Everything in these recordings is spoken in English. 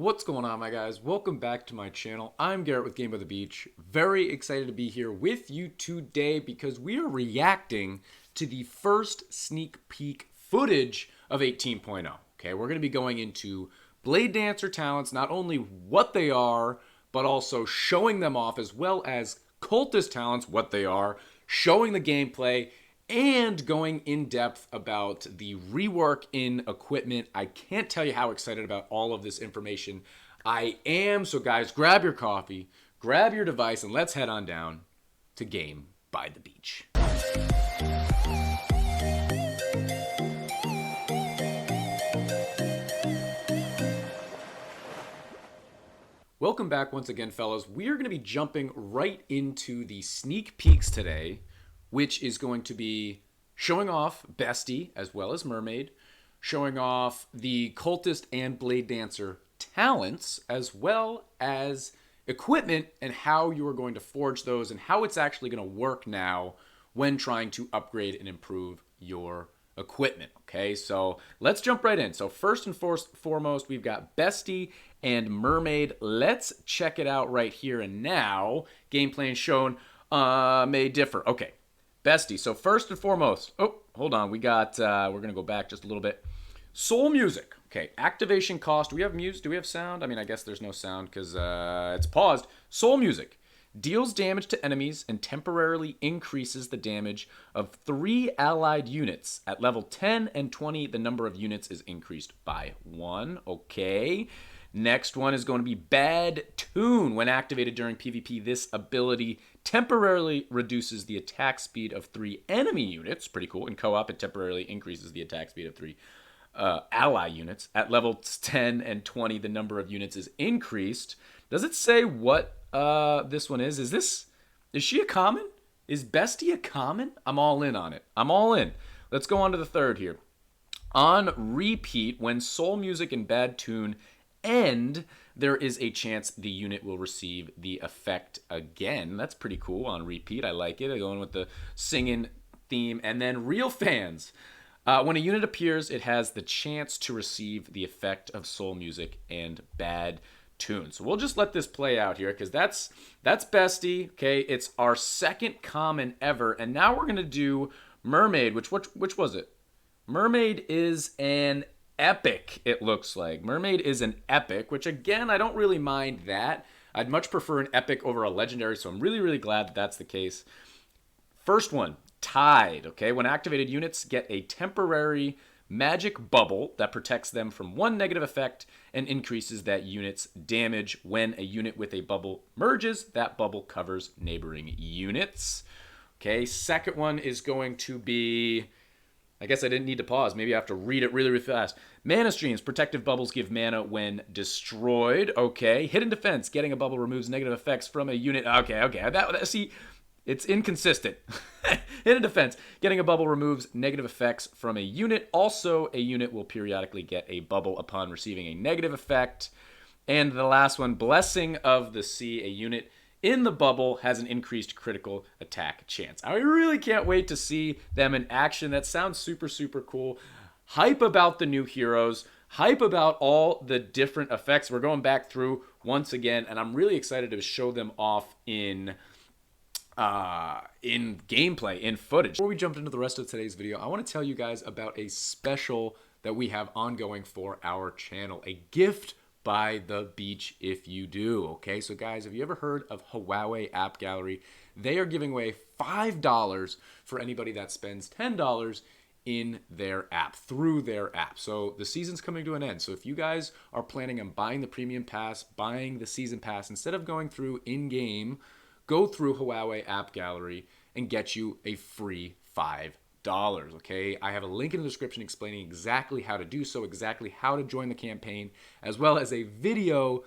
What's going on, my guys? Welcome back to my channel. I'm Garrett with Game by the Beach. Very excited to be here with you today because we are reacting to the first sneak peek footage of 18.0. Okay, we're going to be going into Blade Dancer talents, not only what they are, but also showing them off, as well as Cultist talents, what they are, showing the gameplay, and going in depth about the rework in equipment. I can't tell you how excited about all of this information I am. So guys, grab your coffee, grab your device, and let's head on down to Game by the Beach. Welcome back once again, fellas. We are going to be jumping right into the sneak peeks today, which is going to be showing off Bestie as well as Mermaid, showing off the Cultist and Blade Dancer talents, as well as equipment and how you are going to forge those and how it's actually going to work now when trying to upgrade and improve your equipment. Okay, so let's jump right in. So first and foremost, we've got Bestie and Mermaid. Let's check it out right here and now. Gameplay shown may differ. Okay. Bestie. So first and foremost, hold on. We got, we're going to go back just a little bit. Soul music. Okay. Activation cost. Do we have music? Do we have sound? I mean, I guess there's no sound because it's paused. Soul music. Deals damage to enemies and temporarily increases the damage of 3 allied units. At level 10 and 20, the number of units is increased by 1. Okay. Next one is going to be Bad Tune. When activated during PvP, this ability temporarily reduces the attack speed of 3 enemy units. Pretty cool. In co-op, it temporarily increases the attack speed of 3 ally units. At level 10 and 20, the number of units is increased. Does it say what this one is? Is she a common? Is Bestie a common? I'm all in on it. I'm all in. Let's go on to the third here. On repeat, when Soul Music and Bad Tune end, there is a chance the unit will receive the effect again. That's pretty cool. On repeat, I like it. I'm going with the singing theme. And then Real Fans. When a unit appears, it has the chance to receive the effect of Soul Music and Bad Tune. So we'll just let this play out here because that's Bestie. Okay, it's our second common ever, and now we're gonna do Mermaid. Which was it? Mermaid is an epic, it looks like. Mermaid is an epic, which again, I don't really mind that. I'd much prefer an epic over a legendary, so I'm really, really glad that that's the case. First one, Tide. Okay, when activated, units get a temporary magic bubble that protects them from 1 negative effect and increases that unit's damage. When a unit with a bubble merges, that bubble covers neighboring units. Okay, second one is going to be, I guess I didn't need to pause. Maybe I have to read it really, really fast. Mana streams. Protective bubbles give mana when destroyed. Okay. Hidden defense. Getting a bubble removes negative effects from a unit. Okay. See, it's inconsistent. Hidden defense. Getting a bubble removes negative effects from a unit. Also, a unit will periodically get a bubble upon receiving a negative effect. And the last one, Blessing of the Sea. A unit in the bubble has an increased critical attack chance. I really can't wait to see them in action. That sounds super, super cool. Hype about the new heroes. Hype about all the different effects. We're going back through once again, and I'm really excited to show them off in gameplay, in footage. Before we jump into the rest of today's video, I want to tell you guys about a special that we have ongoing for our channel. A gift by the beach if you do. Okay, so guys, have you ever heard of Huawei App Gallery? They are giving away $5 for anybody that spends $10 in their app, through their app. So the season's coming to an end. So if you guys are planning on buying the premium pass, buying the season pass, instead of going through in-game, go through Huawei App Gallery and get you a free $5. Okay, I have a link in the description explaining exactly how to do so, exactly how to join the campaign, as well as a video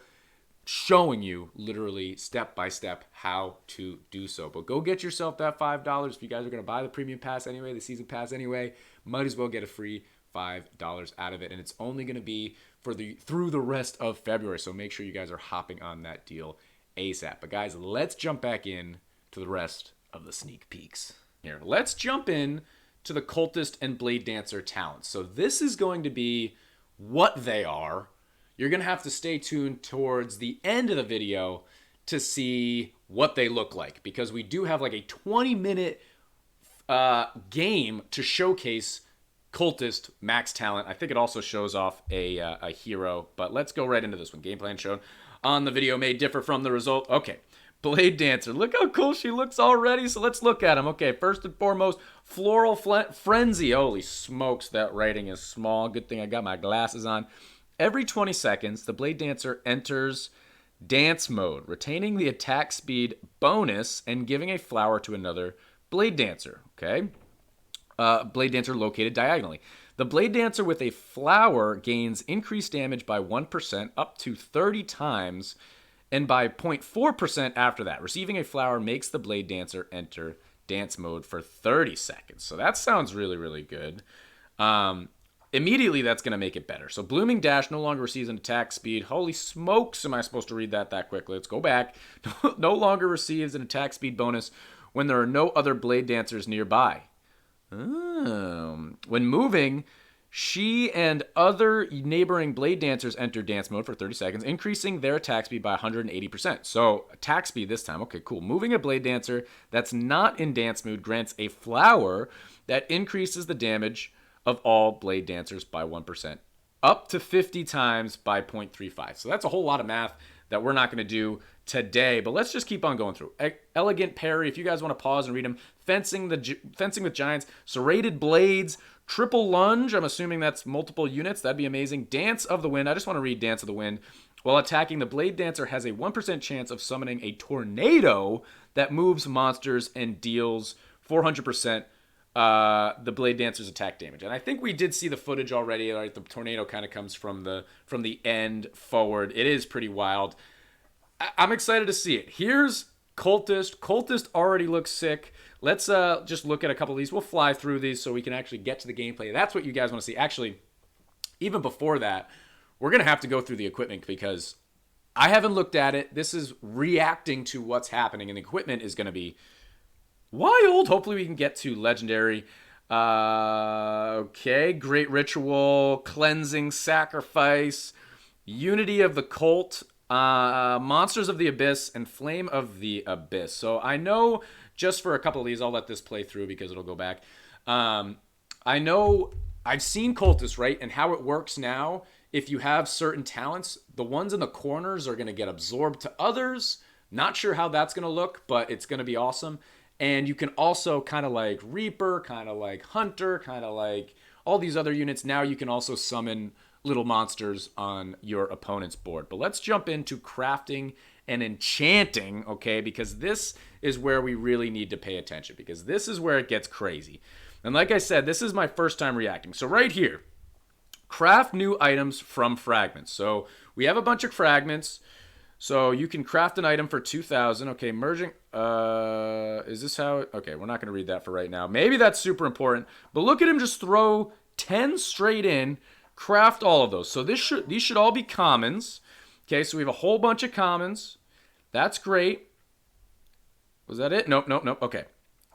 showing you literally step by step how to do so. But go get yourself that $5. If you guys are going to buy the premium pass anyway, the season pass anyway, might as well get a free $5 out of it. And it's only going to be for through the rest of February. So make sure you guys are hopping on that deal ASAP. But guys, let's jump back in to the rest of the sneak peeks. Here, let's jump in to the Cultist and Blade Dancer talents. So this is going to be what they are, you're going to have to stay tuned towards the end of the video to see what they look like, because we do have like a 20-minute game to showcase Cultist max talent. I think it also shows off a hero, but let's go right into this one. Game plan shown on the video may differ from the result. Okay, Blade Dancer. Look how cool she looks already, so let's look at him. Okay, first and foremost, Floral Frenzy. Holy smokes, that writing is small. Good thing I got my glasses on. Every 20 seconds, the Blade Dancer enters dance mode, retaining the attack speed bonus and giving a flower to another Blade Dancer. Okay, Blade Dancer located diagonally. The Blade Dancer with a flower gains increased damage by 1% up to 30 times and by 0.4% after that. Receiving a flower makes the Blade Dancer enter dance mode for 30 seconds. So that sounds really, really good. Immediately, that's going to make it better. So Blooming Dash no longer receives an attack speed. Holy smokes, am I supposed to read that quickly? Let's go back. No longer receives an attack speed bonus when there are no other Blade Dancers nearby. When moving, she and other neighboring Blade Dancers enter dance mode for 30 seconds, increasing their attack speed by 180%. So attack speed this time. Okay, cool. Moving a Blade Dancer that's not in dance mood grants a flower that increases the damage of all Blade Dancers by 1%, up to 50 times by 0.35. So that's a whole lot of math that we're not going to do today, but let's just keep on going through. Elegant Parry, if you guys want to pause and read them. Fencing with Giants, Serrated Blades, Triple Lunge, I'm assuming that's multiple units. That'd be amazing. Dance of the Wind, I just want to read Dance of the Wind. While attacking, the Blade Dancer has a 1% chance of summoning a tornado that moves monsters and deals 400% the Blade Dancer's attack damage. And I think we did see the footage already. Right? The tornado kind of comes from the end forward. It is pretty wild. I'm excited to see it. Here's Cultist. Cultist already looks sick. Let's just look at a couple of these. We'll fly through these so we can actually get to the gameplay. That's what you guys want to see. Actually, even before that, we're going to have to go through the equipment because I haven't looked at it. This is reacting to what's happening, and the equipment is going to be wild. Hopefully we can get to legendary. Okay, Great Ritual, Cleansing, Sacrifice, Unity of the Cult, Monsters of the Abyss, and Flame of the Abyss. So I know just for a couple of these, I'll let this play through because it'll go back. I know I've seen Cultist, right? And how it works now, if you have certain talents, the ones in the corners are going to get absorbed to others. Not sure how that's going to look, but it's going to be awesome. And you can also kind of like Reaper, kind of like Hunter, kind of like all these other units. Now you can also summon little monsters on your opponent's board. But let's jump into crafting and enchanting, okay? Because this is where we really need to pay attention, because this is where it gets crazy. And like I said, this is my first time reacting. So right here, craft new items from fragments. So we have a bunch of fragments. So you can craft an item for 2,000. Okay, merging. Is this how? Okay, we're not going to read that for right now. Maybe that's super important. But look at him just throw 10 straight in, craft all of those. So these should all be commons. Okay, so we have a whole bunch of commons. That's great. Was that it? Nope. Okay.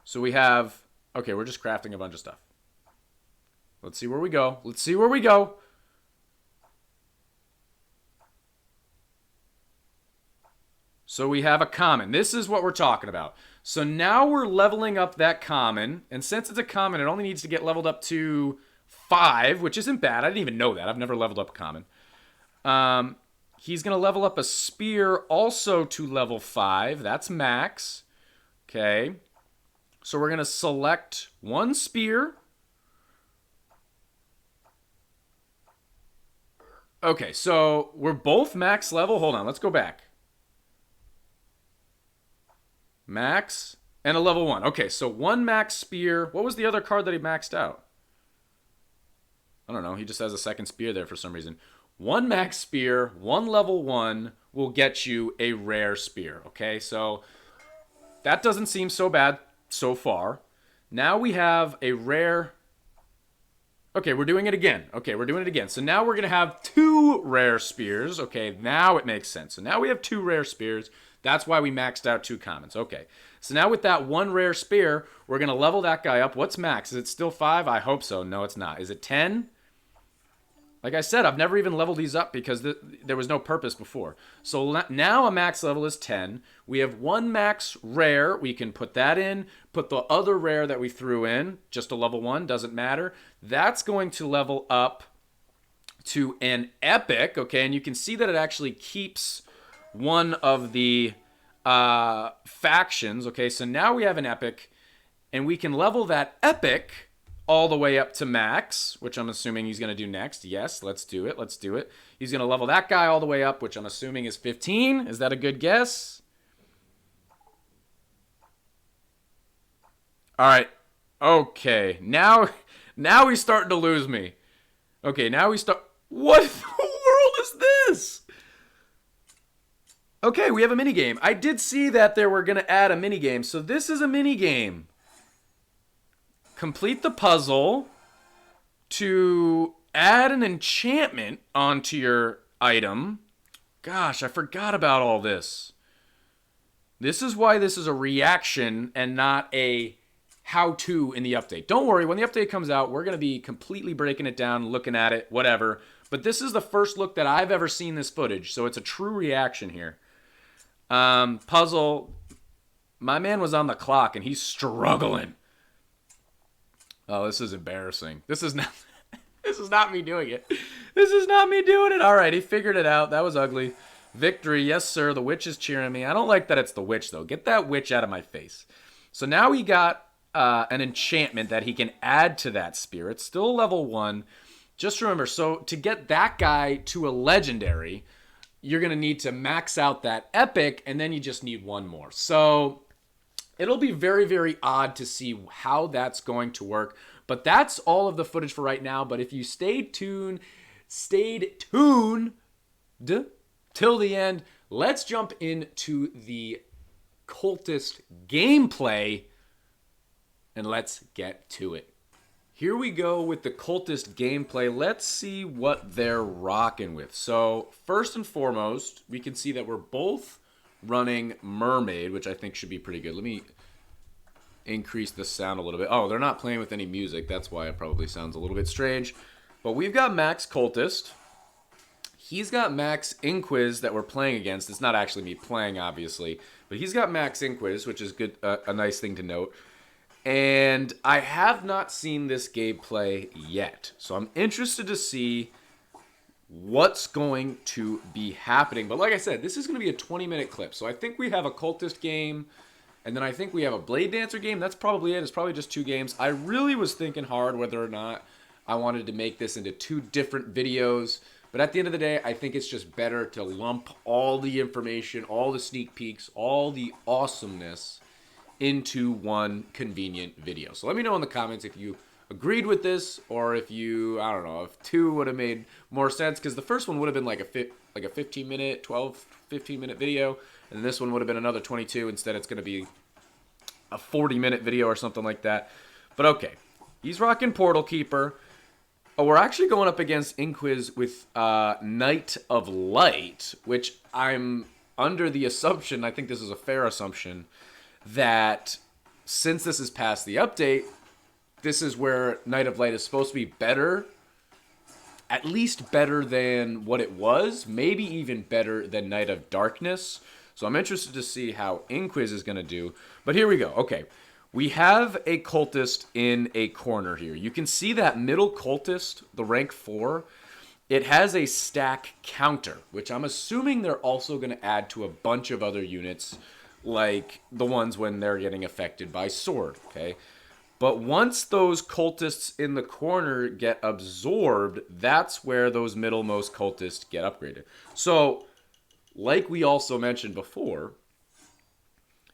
So we have, okay, we're just crafting a bunch of stuff. Let's see where we go. So we have a common. This is what we're talking about. So now we're leveling up that common. And since it's a common, it only needs to get leveled up to 5, which isn't bad. I didn't even know that. I've never leveled up a common. He's going to level up a spear also to level 5. That's max. Okay. So we're going to select one spear. Okay, so we're both max level. Hold on, let's go back. Max and a level 1. Okay, so one max spear. What was the other card that he maxed out? I don't know. He just has a second spear there for some reason. One max spear, one level 1 will get you a rare spear. Okay, so that doesn't seem so bad so far. Now we have a rare. Okay, we're doing it again. So now we're going to have 2 rare spears. Okay, now it makes sense. So now we have 2 rare spears. That's why we maxed out 2 commons. Okay, so now with that 1 rare spear, we're going to level that guy up. What's max? Is it still 5? I hope so. No, it's not. Is it 10? Like I said, I've never even leveled these up because there was no purpose before. So now a max level is 10. We have one max rare. We can put that in. Put the other rare that we threw in, just a level 1, doesn't matter. That's going to level up to an epic, okay? And you can see that it actually keeps one of the factions, okay? So now we have an epic, and we can level that epic all the way up to max, which I'm assuming he's going to do next. Yes, let's do it. Let's do it. He's going to level that guy all the way up, which I'm assuming is 15. Is that a good guess? All right. Okay. Now he's starting to lose me. Okay, now we start... What in the world is this? Okay, we have a minigame. I did see that they were going to add a minigame, so this is a minigame. Complete the puzzle to add an enchantment onto your item. Gosh, I forgot about all this. This is why this is a reaction and not a how-to in the update. Don't worry, when the update comes out, we're going to be completely breaking it down, looking at it, whatever. But this is the first look that I've ever seen this footage, so it's a true reaction here. Puzzle. My man was on the clock, and he's struggling. Oh, this is embarrassing. This is not this is not me doing it. This is not me doing it. All right, he figured it out. That was ugly. Victory, yes, sir. The witch is cheering me. I don't like that it's the witch, though. Get that witch out of my face. So now he got an enchantment that he can add to that spirit. Still level 1. Just remember, so to get that guy to a legendary, you're going to need to max out that epic, and then you just need one more. So it'll be very, very odd to see how that's going to work. But that's all of the footage for right now. But if you stayed tuned till the end, let's jump into the Cultist gameplay, and let's get to it. Here we go with the Cultist gameplay. Let's see what they're rocking with. So first and foremost, we can see that we're both running Mermaid, which I think should be pretty good. Let me increase the sound a little bit. Oh, they're not playing with any music. That's why it probably sounds a little bit strange. But we've got Max Cultist. He's got Max Inquiz that we're playing against. It's not actually me playing, obviously. But he's got Max Inquiz, which is good, a nice thing to note. And I have not seen this gameplay yet. So I'm interested to see what's going to be happening. But like I said, this is going to be a 20-minute clip. So I think we have a Cultist game, and then I think we have a Blade Dancer game. That's probably it. It's probably just 2 games. I really was thinking hard whether or not I wanted to make this into 2 different videos. But at the end of the day, I think it's just better to lump all the information, all the sneak peeks, all the awesomeness into one convenient video. So let me know in the comments if you agreed with this, or if you, I don't know, if 2 would have made more sense, because the first one would have been like a 15-minute, 15-minute video, and this one would have been another 22. Instead, it's going to be a 40-minute video or something like that. But okay, he's rocking Portal Keeper. Oh, we're actually going up against Inquiz with Knight of Light, which I'm under the assumption, I think this is a fair assumption, that since this is past the update, this is where Knight of Light is supposed to be better, at least better than what it was, maybe even better than Knight of Darkness. So I'm interested to see how Inquiz is going to do. But here we go. Okay, we have a Cultist in a corner here. You can see that middle Cultist, the rank 4, it has a stack counter, which I'm assuming they're also going to add to a bunch of other units, like the ones when they're getting affected by sword, okay? But once those cultists in the corner get absorbed, that's where those middlemost cultists get upgraded. So, like we also mentioned before,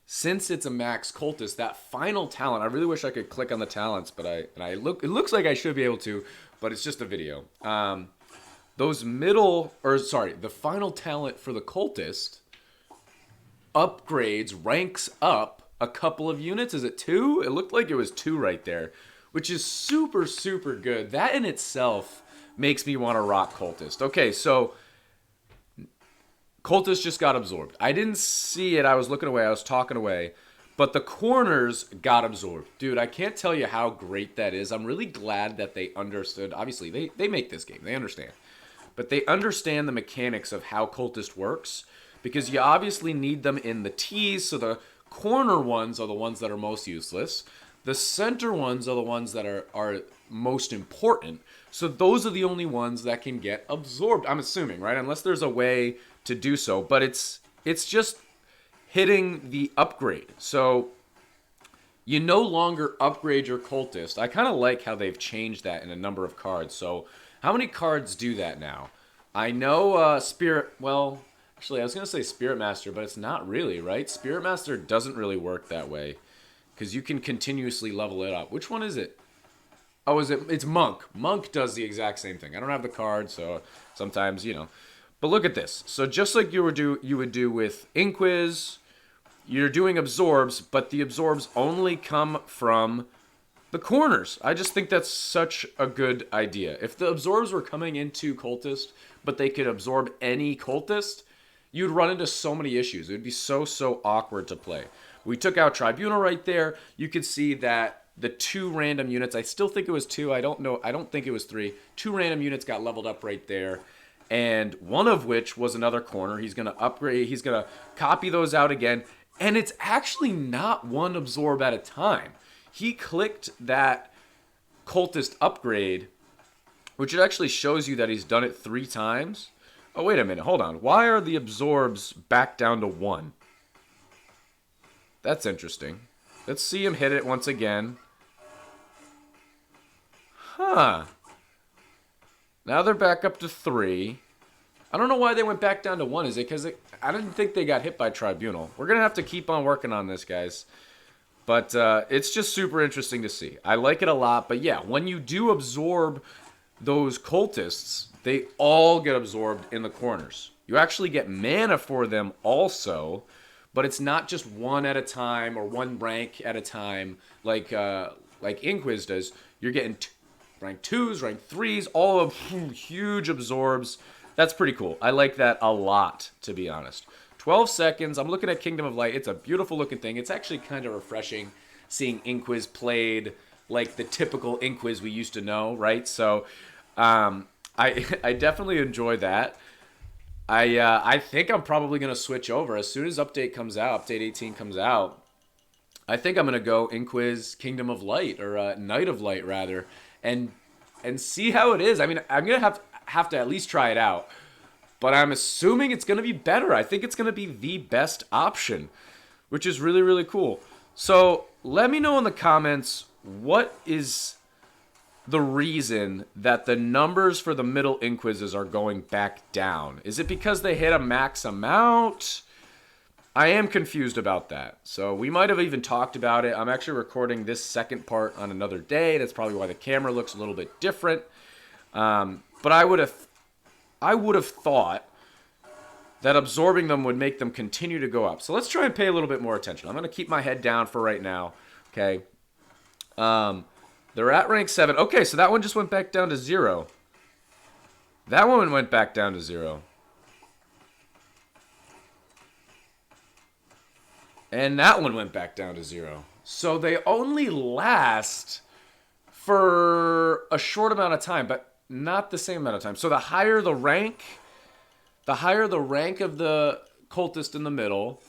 since it's a max cultist, that final talent, I really wish I could click on the talents, but it looks like I should be able to, but it's just a video. The final talent for the cultist upgrades, ranks up a couple of units. Is it 2? It looked like it was 2 right there, which is super, super good. That in itself makes me want to rock Cultist. Okay, so Cultist just got absorbed. I didn't see it. I was looking away. I was talking away. But the corners got absorbed. Dude, I can't tell you how great that is. I'm really glad that they understood. Obviously, they make this game. They understand. But they understand the mechanics of how Cultist works. Because you obviously need them in the T's. So the corner ones are the ones that are most useless. The center ones are the ones that are most important. So those are the only ones that can get absorbed. I'm assuming, right? Unless there's a way to do so. But it's just hitting the upgrade. So you no longer upgrade your Cultist. I kind of like how they've changed that in a number of cards. So how many cards do that now? I know Spirit, well, actually I was going to say Spirit Master, but it's not really, right? Spirit Master doesn't really work that way because you can continuously level it up. Which one is it? Oh, it's Monk. Monk does the exact same thing. I don't have the card, so sometimes, But look at this. So just like you would do with Inquiz, you're doing absorbs, but the absorbs only come from the corners. I just think that's such a good idea. If the absorbs were coming into Cultist, but they could absorb any Cultist, you'd run into so many issues. It would be so awkward to play. We took out Tribunal right there. You could see that the 2 random units, I still think it was 2. I don't know. I don't think it was 3. 2 random units got leveled up right there. And one of which was another corner. He's going to upgrade. He's going to copy those out again. And it's actually not one absorb at a time. He clicked that Cultist upgrade, which it actually shows you that he's done it 3 times. Oh, wait a minute. Hold on. Why are the absorbs back down to 1? That's interesting. Let's see him hit it once again. Huh. Now they're back up to 3. I don't know why they went back down to 1. Is it because I didn't think they got hit by Tribunal. We're going to have to keep on working on this, guys. But it's just super interesting to see. I like it a lot. But yeah, when you do absorb those Cultists, they all get absorbed in the corners. You actually get mana for them also, but it's not just one at a time or one rank at a time like Inquiz does. You're getting rank 2s, rank 3s, all of huge absorbs. That's pretty cool. I like that a lot, to be honest. 12 seconds. I'm looking at Kingdom of Light. It's a beautiful looking thing. It's actually kind of refreshing seeing Inquiz played like the typical Inquiz we used to know, right? So I definitely enjoy that. I think I'm probably going to switch over as soon as update comes out, update 18 comes out. I think I'm going to go Inquiz Kingdom of Light, or Night of Light rather, and see how it is. I mean, I'm going to have to at least try it out. But I'm assuming it's going to be better. I think it's going to be the best option, which is really, really cool. So let me know in the comments, what is the reason that the numbers for the middle Inquizzes are going back down? Is it because they hit a max amount? I am confused about that. So we might have even talked about it. I'm actually recording this second part on another day. That's probably why the camera looks a little bit different. But I would have thought that absorbing them would make them continue to go up. So let's try and pay a little bit more attention. I'm going to keep my head down for right now. Okay. They're at rank 7. Okay, so that one just went back down to 0. That one went back down to 0. And that one went back down to 0. So they only last for a short amount of time, but not the same amount of time. So the higher the rank of the Cultist in the middle,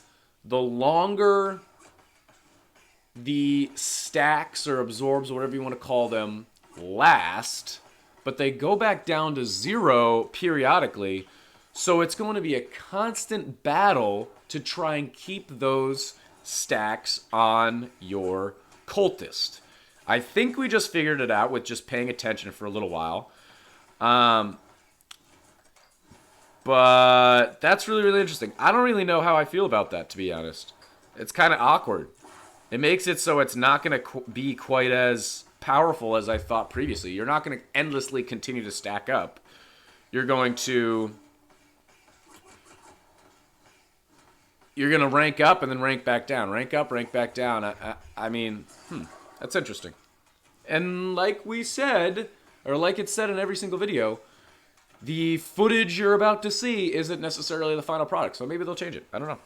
the longer the stacks or absorbs, or whatever you want to call them, last, but they go back down to 0 periodically. So it's going to be a constant battle to try and keep those stacks on your Cultist. I think we just figured it out with just paying attention for a little while. But that's really, really interesting. I don't really know how I feel about that, to be honest. It's kind of awkward. It makes it so it's not going to be quite as powerful as I thought previously. You're not going to endlessly continue to stack up. You're going to rank up and then rank back down. Rank up, rank back down. I mean, that's interesting. And like we said, or like it's said in every single video, the footage you're about to see isn't necessarily the final product. So maybe they'll change it. I don't know.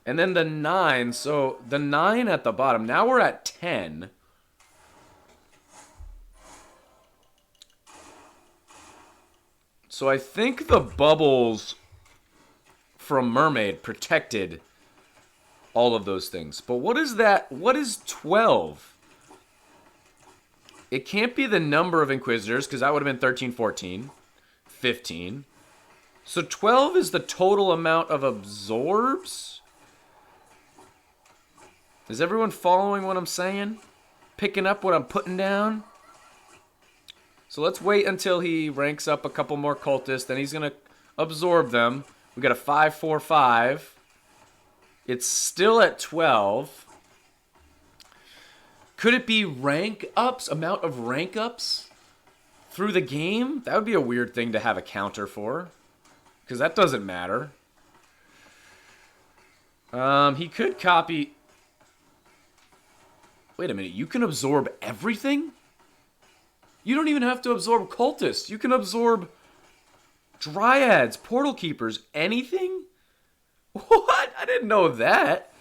And then the 9. So the 9 at the bottom. Now we're at 10. So I think the bubbles from Mermaid protected all of those things. But what is that? What is 12? It can't be the number of Inquisitors, because that would have been 13, 14, 15. So 12 is the total amount of absorbs? Is everyone following what I'm saying? Picking up what I'm putting down? So let's wait until he ranks up a couple more cultists. Then he's going to absorb them. We got a 5, 4, 5. It's still at 12. Could it be rank ups? Amount of rank ups through the game? That would be a weird thing to have a counter for. Because that doesn't matter. He could copy... Wait a minute. You can absorb everything? You don't even have to absorb cultists. You can absorb dryads, portal keepers, anything? What? I didn't know that.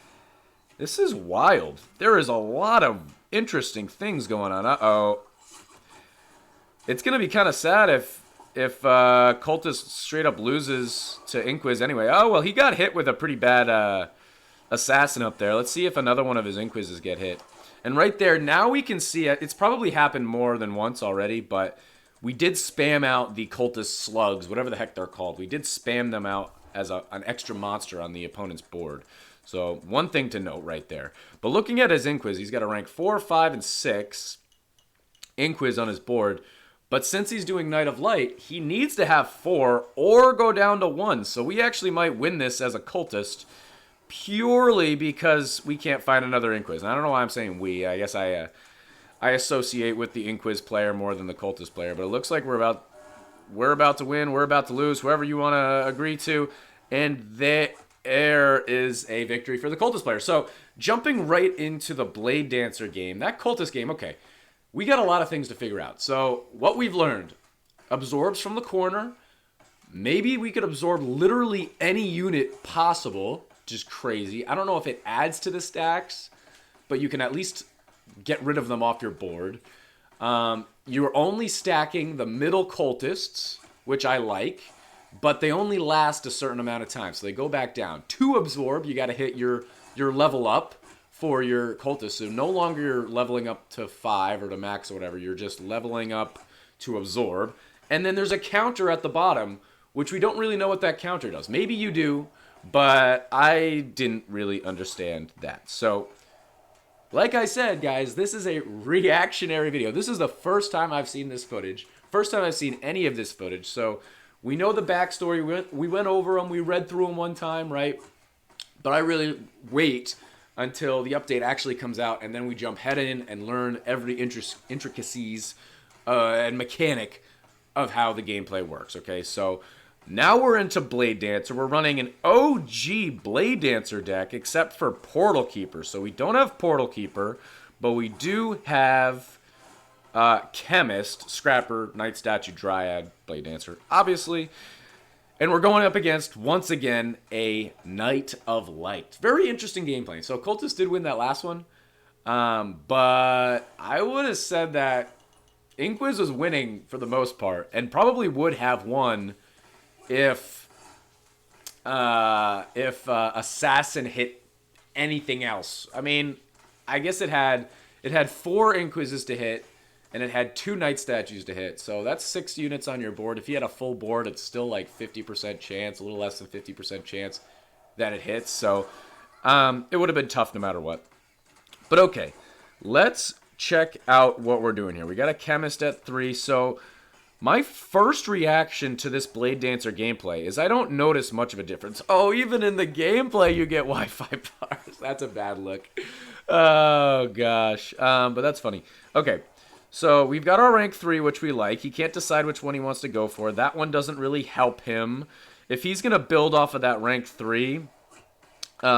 This is wild. There is a lot of interesting things going on. Uh-oh. It's going to be kind of sad if Cultist straight up loses to Inquis anyway. Oh, well, he got hit with a pretty bad assassin up there. Let's see if another one of his Inquises get hit. And right there, now we can see it. It's probably happened more than once already, but we did spam out the Cultist slugs, whatever the heck they're called. We did spam them out as an extra monster on the opponent's board. So one thing to note right there. But looking at his Inquis, he's got a rank 4, 5, and 6 Inquis on his board. But since he's doing Knight of Light, he needs to have 4 or go down to 1. So we actually might win this as a Cultist purely because we can't find another Inquis. And I don't know why I'm saying we. I guess I associate with the Inquis player more than the Cultist player. But it looks like we're about to win. We're about to lose. Whoever you want to agree to. And there is a victory for the Cultist player. So jumping right into the Blade Dancer game, that Cultist game, okay. We got a lot of things to figure out. So what we've learned, absorbs from the corner. Maybe we could absorb literally any unit possible. Just crazy. I don't know if it adds to the stacks, but you can at least get rid of them off your board. You're only stacking the middle cultists, which I like, but they only last a certain amount of time, so they go back down. To absorb, you got to hit your level up for your cultists. So no longer you're leveling up to 5 or to max or whatever. You're just leveling up to absorb. And then there's a counter at the bottom, which we don't really know what that counter does. Maybe you do, but I didn't really understand that. So, like I said, guys, this is a reactionary video. This is the first time I've seen this footage. First time I've seen any of this footage. So, we know the backstory. We went over them. We read through them one time, right? But I really wait until the update actually comes out, and then we jump head in and learn every intricacies and mechanic of how the gameplay works, okay? So now we're into Blade Dancer. We're running an OG Blade Dancer deck, except for Portal Keeper. So we don't have Portal Keeper, but we do have Chemist, Scrapper, Night Statue, Dryad, Blade Dancer, obviously. And we're going up against, once again, a Knight of Light. Very interesting gameplay. So Cultist did win that last one. But I would have said that Inquis was winning for the most part. And probably would have won if Assassin hit anything else. I mean, I guess it had 4 Inquises to hit. And it had 2 Night Statues to hit. So that's 6 units on your board. If you had a full board, it's still like 50% chance, a little less than 50% chance that it hits. So it would have been tough no matter what. But okay, let's check out what we're doing here. We got a Chemist at 3. So my first reaction to this Blade Dancer gameplay is I don't notice much of a difference. Oh, even in the gameplay you get Wi-Fi bars. That's a bad look. Oh, gosh. But that's funny. Okay. So we've got our rank 3, which we like. He can't decide which one he wants to go for. That one doesn't really help him. If he's going to build off of that rank 3,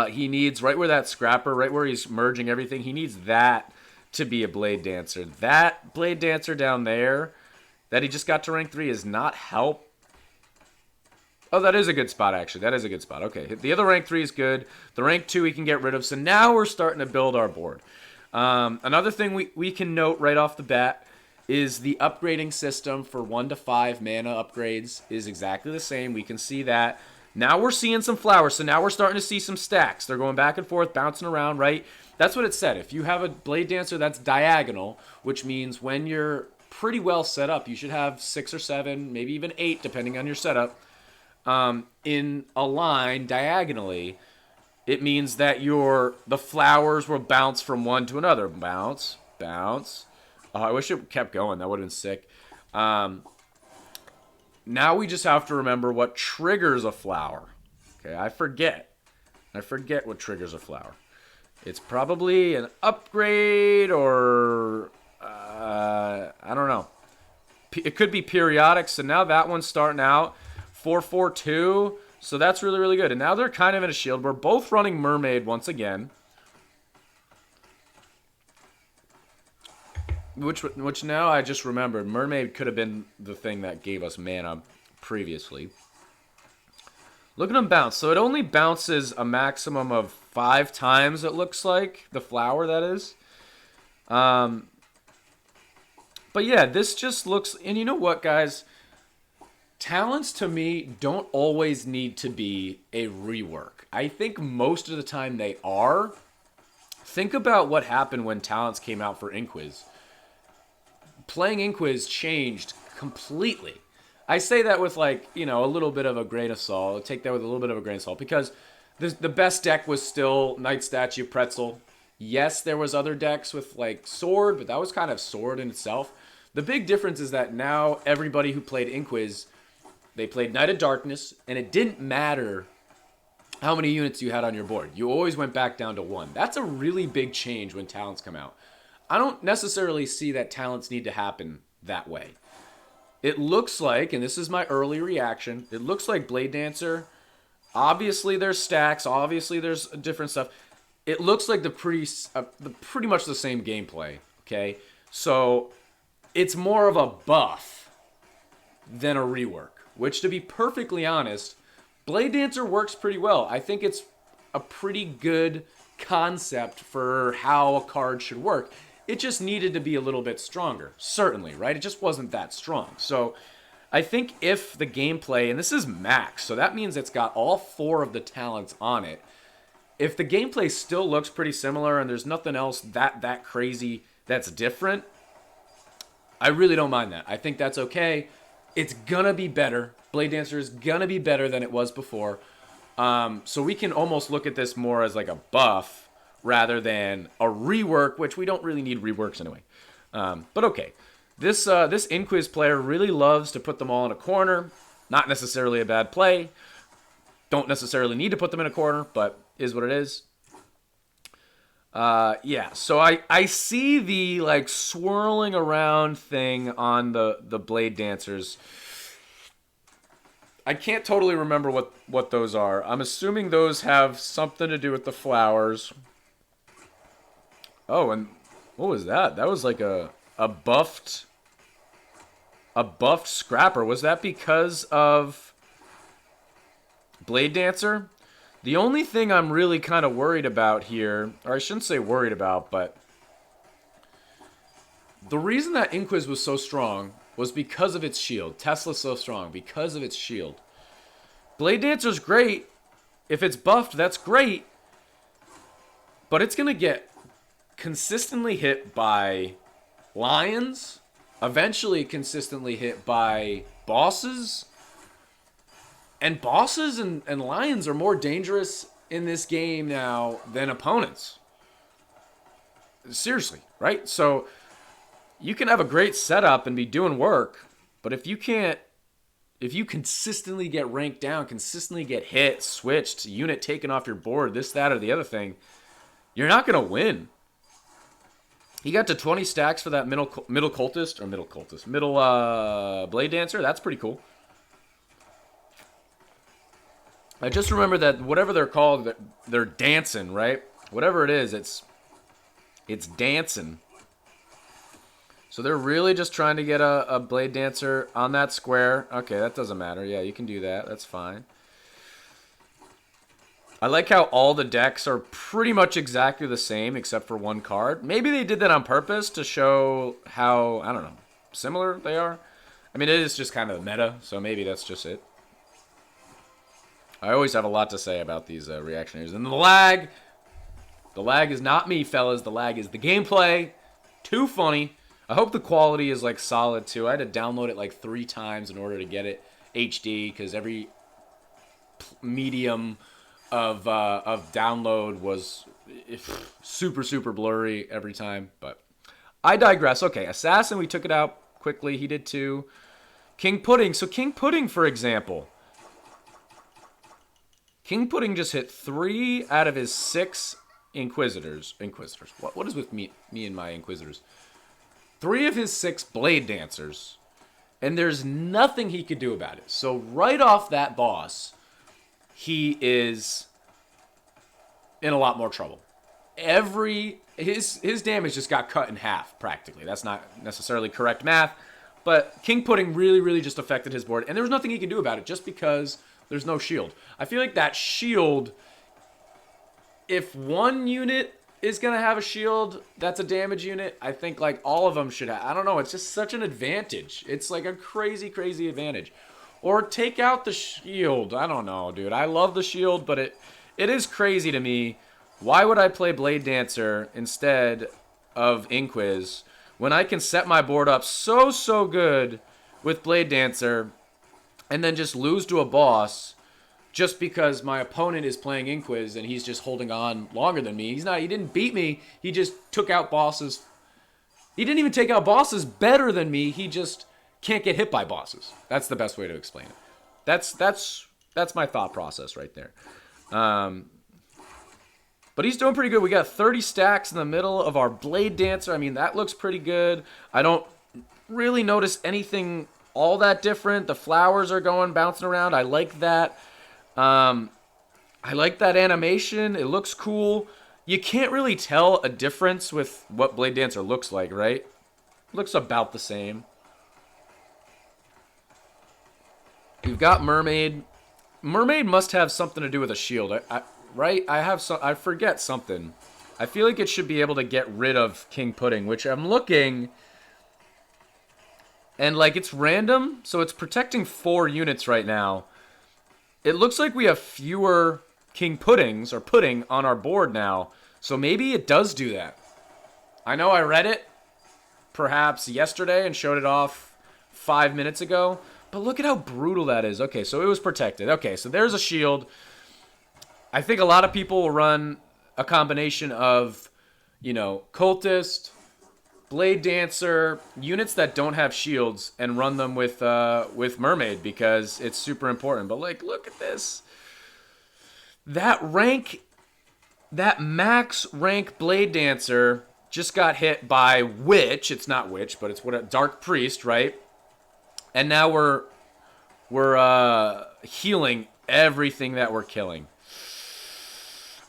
he needs, right where that Scrapper, right where he's merging everything, he needs that to be a Blade Dancer. That Blade Dancer down there that he just got to rank 3 is not help. Oh, that is a good spot, actually. That is a good spot. Okay, the other rank 3 is good. The rank 2 we can get rid of. So now we're starting to build our board. Another thing we can note right off the bat is the upgrading system for 1 to 5 mana upgrades is exactly the same. We can see that. Now we're seeing some flowers, so now we're starting to see some stacks. They're going back and forth, bouncing around, right? That's what it said. If you have a Blade Dancer that's diagonal, which means when you're pretty well set up, you should have 6 or 7, maybe even 8, depending on your setup, in a line diagonally. It means that the flowers will bounce from one to another. Bounce, bounce. Oh, I wish it kept going. That would have been sick. Now we just have to remember what triggers a flower. Okay, I forget. I forget what triggers a flower. It's probably an upgrade or I don't know. It could be periodic. So now that one's starting out 4/4/2. So that's really, really good. And now they're kind of in a shield. We're both running Mermaid once again. Which now I just remembered. Mermaid could have been the thing that gave us mana previously. Look at them bounce. So it only bounces a maximum of 5 times, it looks like. The flower, that is. But yeah, this just looks... And you know what, guys? Talents, to me, don't always need to be a rework. I think most of the time they are. Think about what happened when Talents came out for Inquiz. Playing Inquiz changed completely. I say that with, like, you know, a little bit of a grain of salt. Take that with a little bit of a grain of salt. Because the best deck was still Night Statue, Pretzel. Yes, there was other decks with, like, Sword, but that was kind of Sword in itself. The big difference is that now everybody who played Inquiz, they played Night of Darkness, and it didn't matter how many units you had on your board. You always went back down to 1. That's a really big change when Talents come out. I don't necessarily see that Talents need to happen that way. It looks like, and this is my early reaction, it looks like Blade Dancer, obviously there's stacks, obviously there's different stuff. It looks like pretty much the same gameplay, okay? So it's more of a buff than a rework, which, to be perfectly honest, Blade Dancer works pretty well. I think it's a pretty good concept for how a card should work. It just needed to be a little bit stronger, certainly, right? It just wasn't that strong. So I think if the gameplay, and this is max, so that means it's got all 4 of the talents on it. If the gameplay still looks pretty similar and there's nothing else that crazy that's different, I really don't mind that. I think that's okay. It's gonna be better. Blade Dancer is gonna be better than it was before. So we can almost look at this more as like a buff rather than a rework, which we don't really need reworks anyway. But okay. This Inquiz player really loves to put them all in a corner. Not necessarily a bad play. Don't necessarily need to put them in a corner, but is what it is. Yeah, so I see the like swirling around thing on the Blade Dancers. I can't totally remember what those are. I'm assuming those have something to do with the flowers. Oh, and what was that? That was like a buffed scrapper. Was that because of Blade Dancer? The only thing I'm really kind of worried about here, or I shouldn't say worried about, but the reason that Inquiz was so strong was because of its shield. Tesla's so strong because of its shield. Blade Dancer's great. If it's buffed, that's great. But it's going to get consistently hit by lions, eventually consistently hit by bosses. And bosses and lions are more dangerous in this game now than opponents. Seriously, right? So you can have a great setup and be doing work, but if you consistently get ranked down, consistently get hit, switched, unit taken off your board, this, that, or the other thing, you're not going to win. He got to 20 stacks for that middle Blade Dancer. That's pretty cool. I just remember that whatever they're called, they're dancing, right? Whatever it is, it's dancing. So they're really just trying to get a Blade Dancer on that square. Okay, that doesn't matter. Yeah, you can do that. That's fine. I like how all the decks are pretty much exactly the same except for one card. Maybe they did that on purpose to show how, I don't know, similar they are. I mean, it is just kind of meta, so maybe that's just it. I always have a lot to say about these reactionaries. And the lag is not me, fellas. The lag is the gameplay. Too funny. I hope the quality is like solid too. I had to download it like 3 times in order to get it HD because every medium of download was super blurry every time. But I digress. Okay, Assassin, we took it out quickly. He did too. King Pudding. So King Pudding, for example. King Pudding just hit 3 out of his 6 Inquisitors. What is with me and my Inquisitors? 3 of his 6 Blade Dancers. And there's nothing he could do about it. So right off that boss, he is in a lot more trouble. His damage just got cut in half, practically. That's not necessarily correct math. But King Pudding really just affected his board. And there was nothing he could do about it just because there's no shield. I feel like that shield, if one unit is going to have a shield that's a damage unit, I think like all of them should have. I don't know. It's just such an advantage. It's like a crazy advantage. Or take out the shield. I don't know, dude. I love the shield, but it is crazy to me. Why would I play Blade Dancer instead of Inquis when I can set my board up so good with Blade Dancer and then just lose to a boss just because my opponent is playing Inquis and he's just holding on longer than me? He didn't beat me. He just took out bosses. He didn't even take out bosses better than me. He just can't get hit by bosses. That's the best way to explain it. That's my thought process right there. But he's doing pretty good. We got 30 stacks in the middle of our Blade Dancer. I mean, that looks pretty good. I don't really notice anything all that different. The flowers are bouncing around. I like that. I like that animation. It looks cool. You can't really tell a difference with what Blade Dancer looks like, right? Looks about the same. We've got Mermaid. Mermaid must have something to do with a shield, right? I forget something. I feel like it should be able to get rid of King Pudding, which I'm looking, and like it's random, so it's protecting 4 units right now. It looks like we have fewer King Puddings or pudding on our board now, so maybe it does do that. I know I read it perhaps yesterday and showed it off 5 minutes ago. But look at how brutal that is. Okay, so it was protected. Okay, so there's a shield. I think a lot of people will run a combination of, Cultist, Blade Dancer, units that don't have shields, and run them with Mermaid because it's super important. But, like, look at this. That max rank Blade Dancer just got hit by Witch. It's not Witch, but it's Dark Priest, right? And now we're healing everything that we're killing.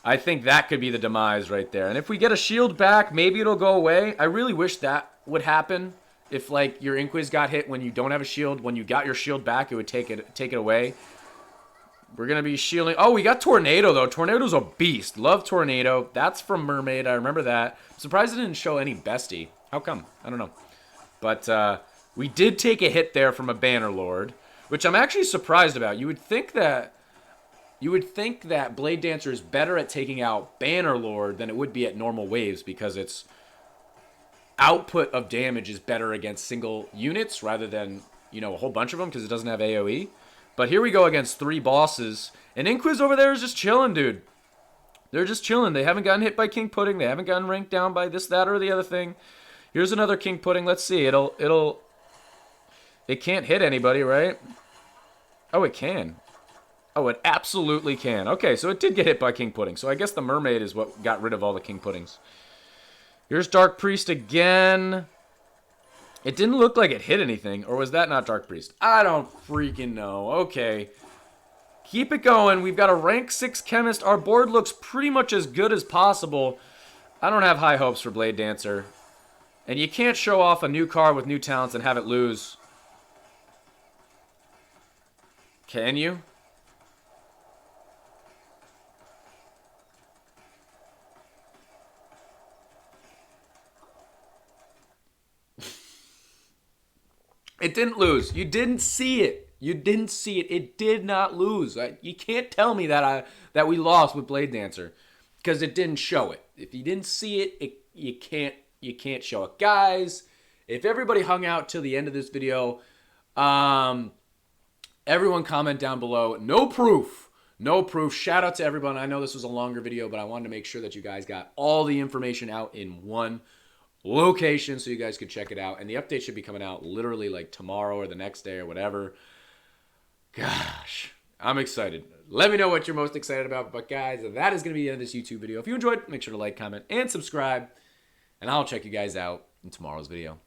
I think that could be the demise right there. And if we get a shield back, maybe it'll go away. I really wish that would happen. If like your Inquis got hit when you don't have a shield, when you got your shield back, it would take it away. We're gonna be shielding. Oh, we got Tornado though. Tornado's a beast. Love Tornado. That's from Mermaid. I remember that. I'm surprised it didn't show any Bestie. How come? I don't know. But we did take a hit there from a Bannerlord, which I'm actually surprised about. You would think that Blade Dancer is better at taking out Bannerlord than it would be at normal waves because its output of damage is better against single units rather than, a whole bunch of them because it doesn't have AoE. But here we go against 3 bosses. And Inquis over there is just chilling, dude. They're just chilling. They haven't gotten hit by King Pudding. They haven't gotten ranked down by this, that, or the other thing. Here's another King Pudding. Let's see. It can't hit anybody, right? Oh, it can. Oh, it absolutely can. Okay, so it did get hit by King Pudding. So I guess the Mermaid is what got rid of all the King Puddings. Here's Dark Priest again. It didn't look like it hit anything. Or was that not Dark Priest? I don't freaking know. Okay. Keep it going. We've got a rank 6 Chemist. Our board looks pretty much as good as possible. I don't have high hopes for Blade Dancer. And you can't show off a new car with new talents and have it lose. Can you? It didn't lose. You didn't see it. You didn't see it. It did not lose. You can't tell me that we lost with Blade Dancer because it didn't show it. If you didn't see it, you can't show it, guys. If everybody hung out till the end of this video, everyone comment down below. No proof. No proof. Shout out to everyone. I know this was a longer video, but I wanted to make sure that you guys got all the information out in one location so you guys could check it out. And the update should be coming out literally like tomorrow or the next day or whatever. Gosh, I'm excited. Let me know what you're most excited about. But guys, that is going to be the end of this YouTube video. If you enjoyed, make sure to like, comment, and subscribe. And I'll check you guys out in tomorrow's video.